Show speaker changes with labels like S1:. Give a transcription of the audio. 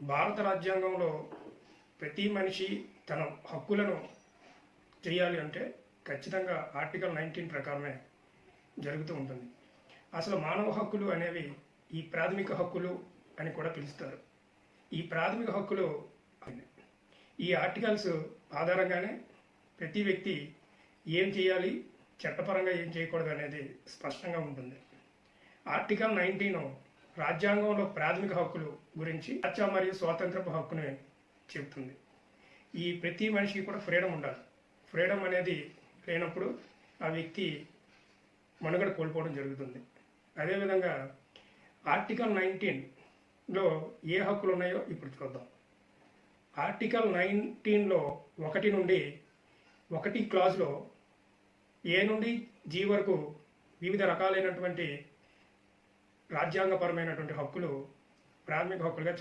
S1: భారత రాజ్యాంగంలో ప్రతి మనిషి తన హక్కులను చేయాలి అంటే ఖచ్చితంగా ఆర్టికల్ 19 ప్రకారమే జరుగుతూ ఉంటుంది. అసలు మానవ హక్కులు అనేవి ఈ ప్రాథమిక హక్కులు అని కూడా పిలుస్తారు. ఈ ప్రాథమిక హక్కులు ఈ ఆర్టికల్స్ ఆధారంగానే ప్రతి వ్యక్తి ఏం చేయాలి, చట్టపరంగా ఏం చేయకూడదు అనేది స్పష్టంగా ఉంటుంది. ఆర్టికల్ 19 రాజ్యాంగంలో ప్రాథమిక హక్కులు గురించి స్వేచ్ఛ మరియు స్వాతంత్రపు హక్కుని చెబుతుంది. ఈ ప్రతి మనిషికి కూడా ఫ్రీడమ్ ఉండాలి. ఫ్రీడమ్ అనేది లేనప్పుడు ఆ వ్యక్తి మనుగడ కోల్పోవడం జరుగుతుంది. అదేవిధంగా ఆర్టికల్ 19లో ఏ హక్కులు ఉన్నాయో ఇప్పుడు చూద్దాం. ఆర్టికల్ 19లో 1 నుండి 1 క్లాజ్లో ఏ నుండి జీ వరకు వివిధ రకాలైనటువంటి రాజ్యాంగపరమైనటువంటి హక్కులు ప్రాథమిక హక్కులుగా